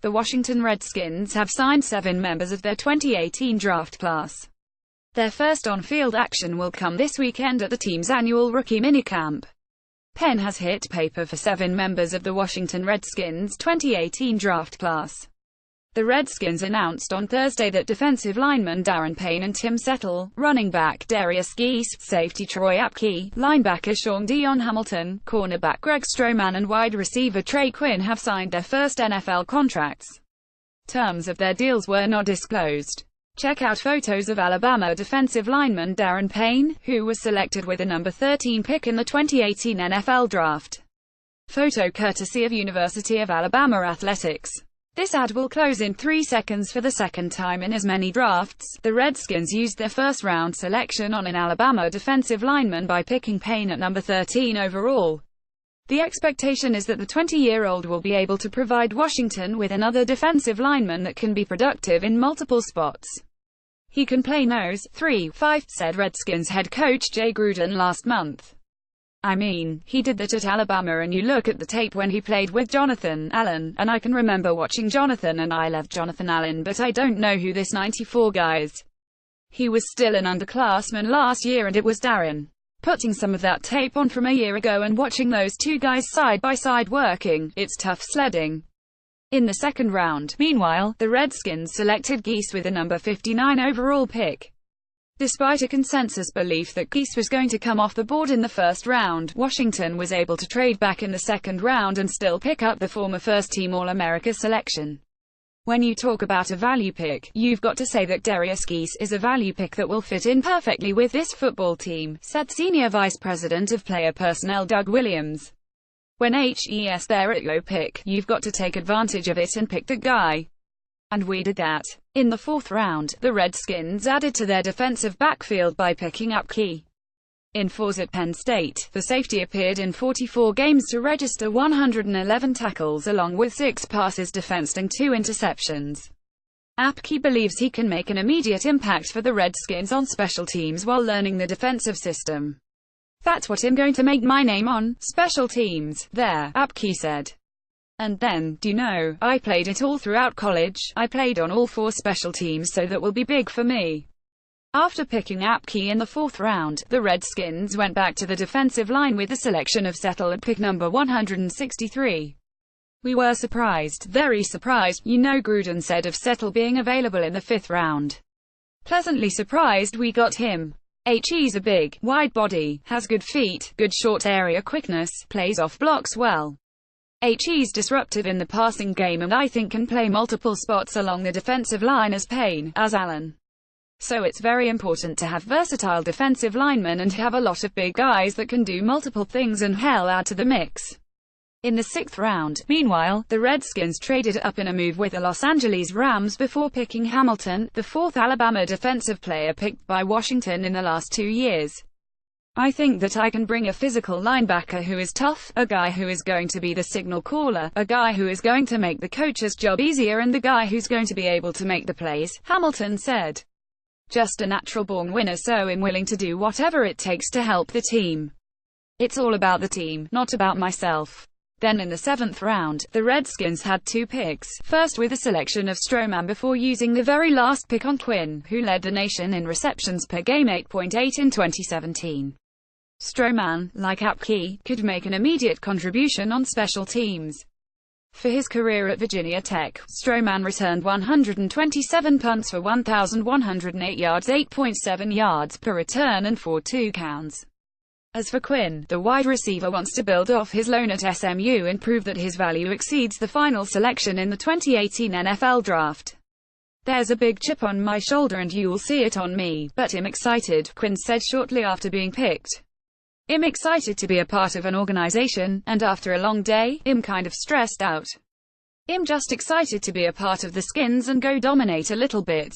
The Washington Redskins have signed 7 members of their 2018 draft class. Their first on-field action will come this weekend at the team's annual rookie minicamp. Pen has hit paper for 7 members of the Washington Redskins' 2018 draft class. The Redskins announced on Thursday that defensive lineman Darren Payne and Tim Settle, running back Darius Geese, safety Troy Apke, linebacker Sean Dion Hamilton, cornerback Greg Stroman and wide receiver Trey Quinn have signed their first NFL contracts. Terms of their deals were not disclosed. Check out photos of Alabama defensive lineman Darren Payne, who was selected with the number 13 pick in the 2018 NFL Draft. Photo courtesy of University of Alabama Athletics. This ad will close in 3 seconds. For the second time in as many drafts, the Redskins used their first-round selection on an Alabama defensive lineman by picking Payne at number 13 overall. The expectation is that the 20-year-old will be able to provide Washington with another defensive lineman that can be productive in multiple spots. He can play nose, 3-5, said Redskins head coach Jay Gruden last month. I mean, he did that at Alabama, and you look at the tape when he played with Jonathan Allen, and I can remember watching Jonathan, and I love Jonathan Allen, but I don't know who this 94 guy is. He was still an underclassman last year, and it was Darren. Putting some of that tape on from a year ago and watching those two guys side by side working, it's tough sledding. In the second round, meanwhile, the Redskins selected Geese with a number 59 overall pick. Despite a consensus belief that Geese was going to come off the board in the first round, Washington was able to trade back in the second round and still pick up the former first-team All-America selection. When you talk about a value pick, you've got to say that Darius Geese is a value pick that will fit in perfectly with this football team, said Senior Vice President of Player Personnel Doug Williams. When they're at your pick, you've got to take advantage of it and pick the guy. And we did that. In the fourth round, the Redskins added to their defensive backfield by picking Apke. In fours at Penn State, the safety appeared in 44 games to register 111 tackles along with 6 passes defensed and 2 interceptions. Apke believes he can make an immediate impact for the Redskins on special teams while learning the defensive system. That's what I'm going to make my name on, special teams, there, Apke said. And then, do you know, I played it all throughout college. I played on all 4 special teams, so that will be big for me. After picking Apke in the fourth round, the Redskins went back to the defensive line with the selection of Settle at pick number 163. We were surprised, very surprised, Gruden said of Settle being available in the 5th round. Pleasantly surprised we got him. He's a big, wide body, has good feet, good short area quickness, plays off blocks well. He's disruptive in the passing game and I think can play multiple spots along the defensive line as Payne, as Allen. So it's very important to have versatile defensive linemen and have a lot of big guys that can do multiple things and add to the mix. In the 6th round, meanwhile, the Redskins traded up in a move with the Los Angeles Rams before picking Hamilton, the 4th Alabama defensive player picked by Washington in the last 2 years. I think that I can bring a physical linebacker who is tough, a guy who is going to be the signal caller, a guy who is going to make the coach's job easier and the guy who's going to be able to make the plays, Hamilton said. Just a natural-born winner, so I'm willing to do whatever it takes to help the team. It's all about the team, not about myself. Then in the 7th round, the Redskins had 2 picks, first with a selection of Stroman before using the very last pick on Quinn, who led the nation in receptions per game 8.8 in 2017. Stroman, like Apke, could make an immediate contribution on special teams. For his career at Virginia Tech, Stroman returned 127 punts for 1,108 yards, 8.7 yards per return and 4 touchdowns. As for Quinn, the wide receiver wants to build off his loan at SMU and prove that his value exceeds the final selection in the 2018 NFL Draft. There's a big chip on my shoulder and you'll see it on me, but I'm excited, Quinn said shortly after being picked. I'm excited to be a part of an organization, and after a long day, I'm kind of stressed out. I'm just excited to be a part of the Skins and go dominate a little bit.